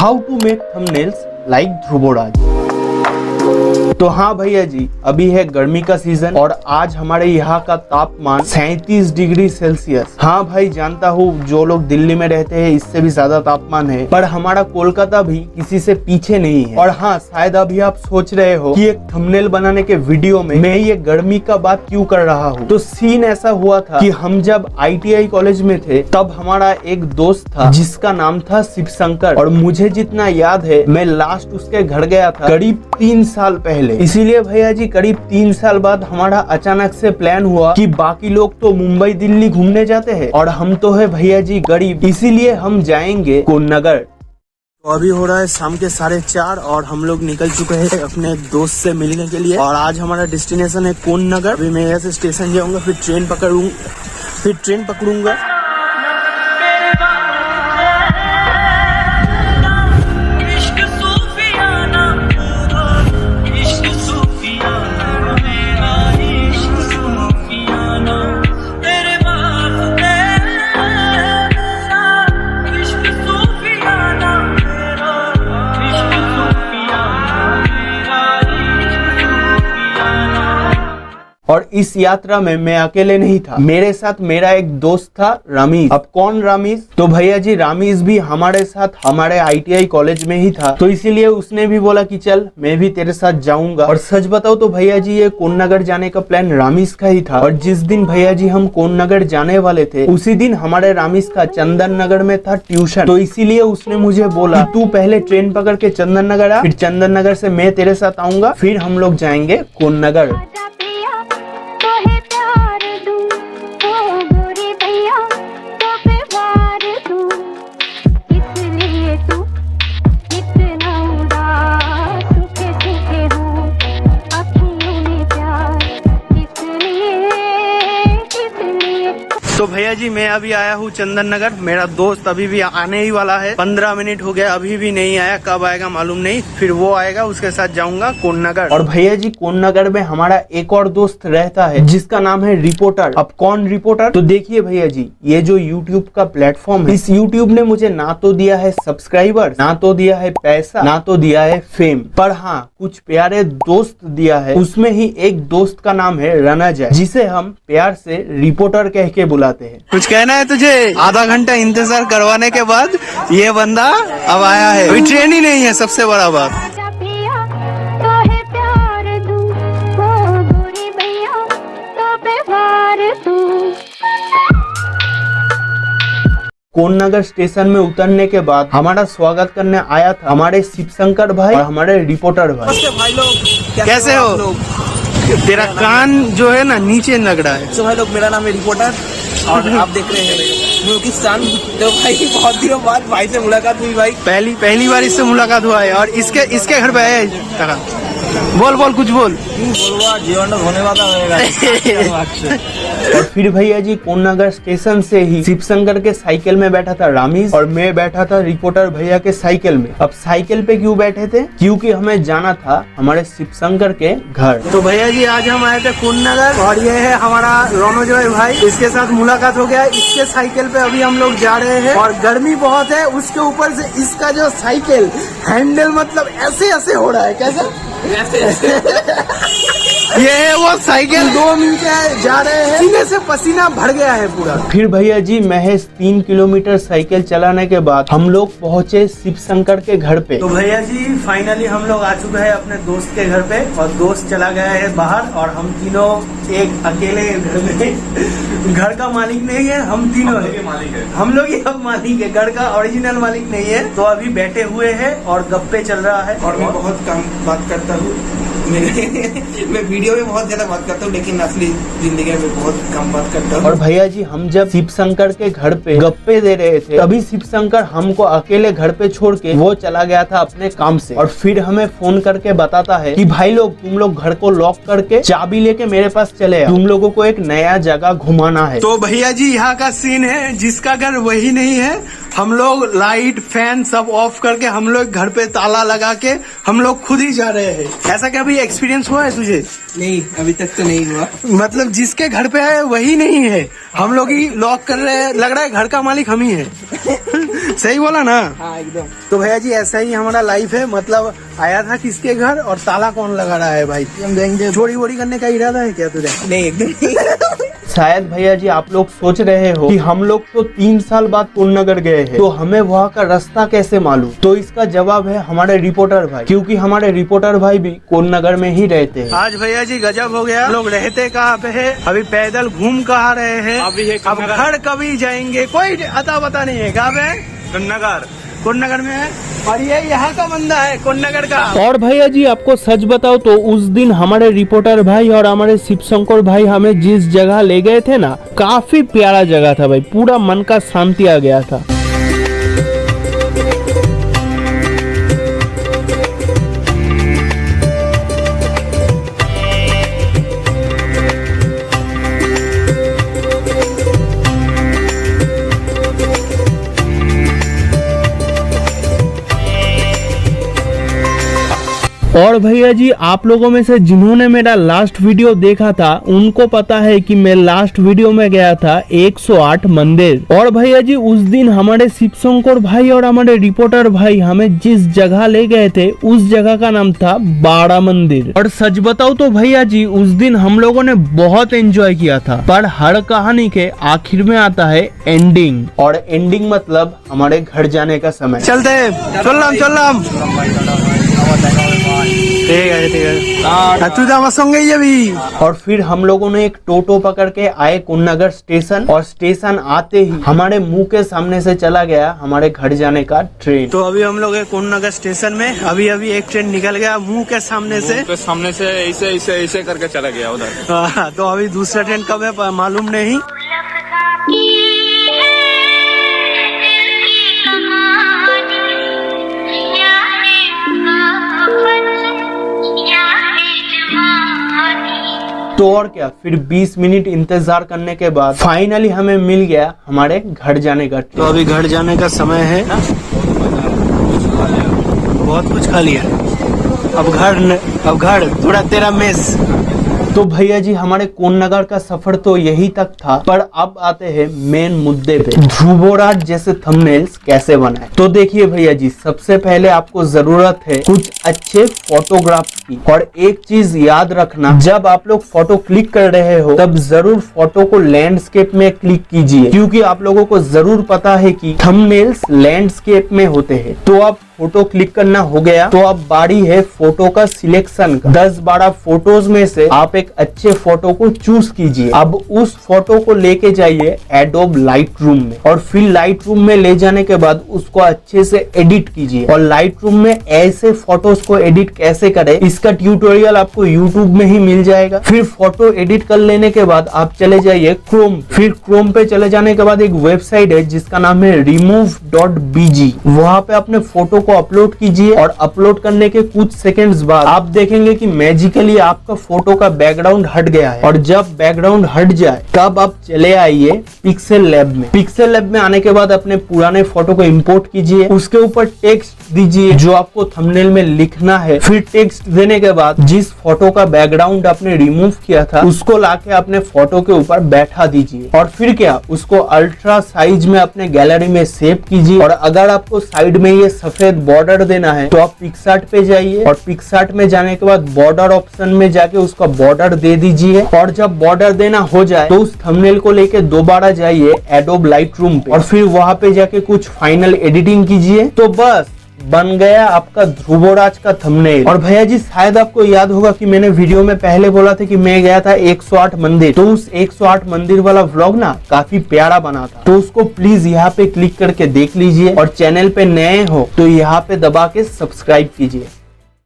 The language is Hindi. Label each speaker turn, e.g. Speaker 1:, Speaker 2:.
Speaker 1: How to make thumbnails like Dhruvraj. तो हाँ भैया जी, अभी है गर्मी का सीजन और आज हमारे यहाँ का तापमान 37 डिग्री सेल्सियस। हाँ भाई, जानता हूँ जो लोग दिल्ली में रहते हैं इससे भी ज्यादा तापमान है, पर हमारा कोलकाता भी किसी से पीछे नहीं है। और हाँ, शायद अभी आप सोच रहे हो कि एक थंबनेल बनाने के वीडियो में मैं ये गर्मी का बात क्यों कर रहा हूँ। तो सीन ऐसा हुआ था कि हम जब ITI कॉलेज में थे तब हमारा एक दोस्त था जिसका नाम था शिवशंकर, और मुझे जितना याद है मैं लास्ट उसके घर गया था करीब 3 साल पहले। इसीलिए भैया जी करीब 3 साल बाद हमारा अचानक से प्लान हुआ कि बाकी लोग तो मुंबई दिल्ली घूमने जाते हैं और हम तो है भैया जी गरीब, इसीलिए हम जाएंगे कोन्नगर। तो अभी हो रहा है शाम के 4:30 और हम लोग निकल चुके हैं अपने एक दोस्त से मिलने के लिए। और आज हमारा डेस्टिनेशन है कोन्नगर। अभी मैं यहाँ से स्टेशन जाऊंगा, फिर ट्रेन पकड़ूंगा। और इस यात्रा में मैं अकेले नहीं था, मेरे साथ मेरा एक दोस्त था रामीज। अब कौन रामीज? तो भैया जी रामीज भी हमारे साथ हमारे ITI कॉलेज में ही था, तो इसीलिए उसने भी बोला कि चल मैं भी तेरे साथ जाऊंगा। और सच बताओ तो भैया जी ये कोन्नगर जाने का प्लान रामीज का ही था। और जिस दिन भैया जी हम कोन्नगर जाने वाले थे उसी दिन हमारे रामीज का चंदन नगर में था ट्यूशन, तो इसीलिए उसने मुझे बोला तू पहले ट्रेन पकड़ के चंदन नगर आ, फिर चंदन नगर से मैं तेरे साथ आऊंगा, फिर हम लोग जाएंगे कोन्नगर। तो भैया जी मैं अभी आया हूँ चंदन नगर। मेरा दोस्त अभी भी आने ही वाला है, 15 मिनट हो गया अभी भी नहीं आया, कब आएगा मालूम नहीं। फिर वो आएगा, उसके साथ जाऊंगा कोन्नगर। और भैया जी कोन्नगर में हमारा एक और दोस्त रहता है जिसका नाम है रिपोर्टर। अब कौन रिपोर्टर? तो देखिए भैया जी, ये जो YouTube का प्लेटफॉर्म है, इस YouTube ने मुझे ना तो दिया है सब्सक्राइबर, ना तो दिया है पैसा, ना तो दिया है फेम, पर हाँ कुछ प्यारे दोस्त दिया है। उसमें ही एक दोस्त का नाम है रणजय, जिसे हम प्यार से रिपोर्टर कह के बुलाते हैं। कुछ कहना है तुझे? आधा घंटा इंतजार करवाने के बाद ये बंदा अब आया है, कोई ट्रेन ही नहीं है, सबसे बड़ा बात। कोन्नगर स्टेशन में उतरने के बाद हमारा स्वागत करने आया था हमारे शिवशंकर भाई और हमारे रिपोर्टर भाई।
Speaker 2: भाई लोग
Speaker 1: कैसे हो? तेरा कान जो है ना नीचे लग रहा है।
Speaker 2: तो भाई लोग, मेरा नाम है रिपोर्टर और आप देख रहे हैं पाकिस्तान। तो भाई बहुत दिनों बाद भाई से मुलाकात हुई। भाई
Speaker 1: पहली बार इससे मुलाकात हुआ है और इसके घर पे आया। बोल कुछ बोल।
Speaker 2: जीवन होने वाला होगा।
Speaker 1: और फिर भैया जी कोन्नगर स्टेशन से ही शिवशंकर के साइकिल में बैठा था रामीज और मैं बैठा था रिपोर्टर भैया के साइकिल में। अब साइकिल पे क्यों बैठे थे? क्योंकि हमें जाना था हमारे शिवशंकर के घर। तो भैया जी आज हम आए थे कोन्नगर और ये है हमारा रणजय भाई, इसके साथ मुलाकात हो गया। इसके साइकिल पे अभी हम लोग जा रहे हैं और गर्मी बहुत है, उसके ऊपर से इसका जो साइकिल हैंडल मतलब ऐसे हो रहा है। कैसे? ये है वो साइकिल, 2 मिनट जा रहे हैं, सीने से पसीना भर गया है पूरा। फिर भैया जी महज 3 किलोमीटर साइकिल चलाने के बाद हम लोग पहुँचे शिवशंकर के घर पे। तो भैया जी फाइनली हम लोग आ चुके हैं अपने दोस्त के घर पे और दोस्त चला गया है बाहर और हम तीनों एक अकेले घर में। घर का मालिक नहीं है, हम तीनों है, हम लोग ही अब मालिक है, घर का ओरिजिनल मालिक नहीं है। तो अभी बैठे हुए हैं और गप्पे चल रहा है।
Speaker 2: और मैं बहुत कम बात करता हूँ, मैं वीडियो में बहुत ज्यादा बात करता हूँ लेकिन असली जिंदगी में बहुत कम बात करता हूँ।
Speaker 1: और भैया जी हम जब शिवशंकर के घर पे गप्पे दे रहे थे तभी शिवशंकर हमको अकेले घर पे छोड़ के वो चला गया था अपने काम से। और फिर हमें फोन करके बताता है कि भाई लोग तुम लोग घर को लॉक करके चाबी लेके मेरे पास चले आओ, तुम लोगों को एक नया जगह घुमाना है। तो भैया जी यहाँ का सीन है, जिसका घर वही नहीं है, हम लोग लाइट फैन सब ऑफ करके हम लोग घर पे ताला लगा के हम लोग खुद ही जा रहे हैं। ऐसा क्या भी एक्सपीरियंस हुआ है तुझे?
Speaker 2: नहीं, अभी तक तो नहीं हुआ।
Speaker 3: मतलब जिसके घर पे है वही नहीं है, हम लोग ही लॉक कर रहे हैं, लग रहा है घर का मालिक हम ही है। सही बोला ना?
Speaker 2: हाँ एकदम।
Speaker 3: तो भैया जी ऐसा ही हमारा लाइफ है, मतलब आया था किसके घर और ताला कौन लगा रहा है भाई?
Speaker 2: हम देंगे।
Speaker 3: चोरी वोरी करने का इरादा है क्या तुझे?
Speaker 2: नहीं एकदम नहीं।
Speaker 1: शायद भैया जी आप लोग सोच रहे हो कि हम लोग तो 3 साल बाद कोन्नगर गए हैं, तो हमें वहाँ का रास्ता कैसे मालूम? तो इसका जवाब है हमारे रिपोर्टर भाई, क्योंकि हमारे रिपोर्टर भाई भी कोन्नगर में ही रहते हैं।
Speaker 3: आज भैया जी गजब हो गया, लोग रहते कहाँ पे है, अभी पैदल घूम कहाँ रहे हैं, अब घर कभी जाएंगे कोई अता पता नहीं है। कहाँ पे? कोन्नगर में है, और ये यहाँ का बंदा है कोन्नगर का।
Speaker 1: और भैया जी आपको सच बताओ तो उस दिन हमारे रिपोर्टर भाई और हमारे शिव शंकर भाई हमें जिस जगह ले गए थे ना, काफी प्यारा जगह था भाई, पूरा मन का शांति आ गया था। और भैया जी आप लोगों में से जिन्होंने मेरा लास्ट वीडियो देखा था उनको पता है कि मैं लास्ट वीडियो में गया था 108 मंदिर। और भैया जी उस दिन हमारे शिव शंकर भाई और हमारे रिपोर्टर भाई हमें जिस जगह ले गए थे उस जगह का नाम था बाड़ा मंदिर। और सच बताओ तो भैया जी उस दिन हम लोगों ने बहुत एंजॉय किया था, पर हर कहानी के आखिर में आता है एंडिंग, और एंडिंग मतलब हमारे घर जाने का समय।
Speaker 3: चलते चल ठीक है तू तो संगे ही अभी।
Speaker 1: और फिर हम लोगों ने एक टोटो पकड़ के आए कोन्नगर स्टेशन, और स्टेशन आते ही हमारे मुंह के सामने से चला गया हमारे घर जाने का ट्रेन।
Speaker 3: तो अभी हम लोग कोन्नगर स्टेशन में, अभी एक ट्रेन निकल गया मुंह के सामने से
Speaker 4: ऐसे करके चला गया उधर।
Speaker 3: तो अभी दूसरा ट्रेन कब है मालूम नहीं।
Speaker 1: तो और क्या, फिर 20 मिनट इंतजार करने के बाद फाइनली हमें मिल गया हमारे घर जाने का ट्रेन।
Speaker 3: तो अभी घर जाने का समय है, बहुत कुछ खा लिया, अब घर थोड़ा तेरा मेस।
Speaker 1: तो भैया जी हमारे कोन्नगर का सफर तो यही तक था, पर अब आते हैं मेन मुद्दे पे, ध्रुवोराज जैसे थंबनेल्स कैसे बनाए। तो देखिए भैया जी, सबसे पहले आपको जरूरत है कुछ अच्छे फोटोग्राफ्स की। और एक चीज याद रखना, जब आप लोग फोटो क्लिक कर रहे हो तब जरूर फोटो को लैंडस्केप में क्लिक कीजिए, क्योंकि आप लोगों को जरूर पता है कि थंबनेल्स लैंडस्केप में होते हैं। तो अब फोटो क्लिक करना हो गया, तो अब बारी है फोटो का सिलेक्शन का। 10-12 फोटोज में से आप एक अच्छे फोटो को चूज कीजिए। अब उस फोटो को लेके जाइए एडोब लाइटरूम में, और फिर लाइटरूम में ले जाने के बाद उसको अच्छे से एडिट कीजिए। और लाइटरूम में ऐसे फोटोज को एडिट कैसे करें, इसका ट्यूटोरियल आपको यूट्यूब में ही मिल जाएगा। फिर फोटो एडिट कर लेने के बाद आप चले जाइए क्रोम। फिर क्रोम पे चले जाने के बाद एक वेबसाइट है जिसका नाम है remove.bg। वहां पे अपने फोटो को अपलोड कीजिए, और अपलोड करने के कुछ सेकंड्स बाद आप देखेंगे कि मैजिकली आपका फोटो का बैकग्राउंड हट गया है। और जब बैकग्राउंड हट जाए तब आप चले आइए पिक्सेल लैब में। पिक्सेल लैब में आने के बाद अपने पुराने फोटो को इंपोर्ट कीजिए, उसके ऊपर टेक्स्ट दीजिए जो आपको थंबनेल में लिखना है। फिर टेक्स्ट देने के बाद जिस फोटो का बैकग्राउंड आपने रिमूव किया था उसको लाके अपने फोटो के ऊपर बैठा दीजिए। और फिर क्या, उसको अल्ट्रा साइज में अपने गैलरी में सेव कीजिए। और अगर आपको साइड में ये सफेद बॉर्डर देना है तो आप पिक्सार्ट पे जाइए, और पिक्सार्ट में जाने के बाद बॉर्डर ऑप्शन में जाके उसका बॉर्डर दे दीजिए। और जब बॉर्डर देना हो जाए तो उस थंबनेल को लेके दोबारा जाइए एडोब लाइटरूम पे, और फिर वहां पे जाके कुछ फाइनल एडिटिंग कीजिए। तो बस बन गया आपका ध्रुवोराज का थंबनेल। और भैया जी शायद आपको याद होगा कि मैंने वीडियो में पहले बोला था कि मैं गया था 108 मंदिर, तो उस 108 मंदिर वाला व्लॉग ना काफी प्यारा बना था। तो उसको प्लीज यहाँ पे क्लिक करके देख लीजिए, और चैनल पे नए हो तो यहाँ पे दबा के सब्सक्राइब कीजिए।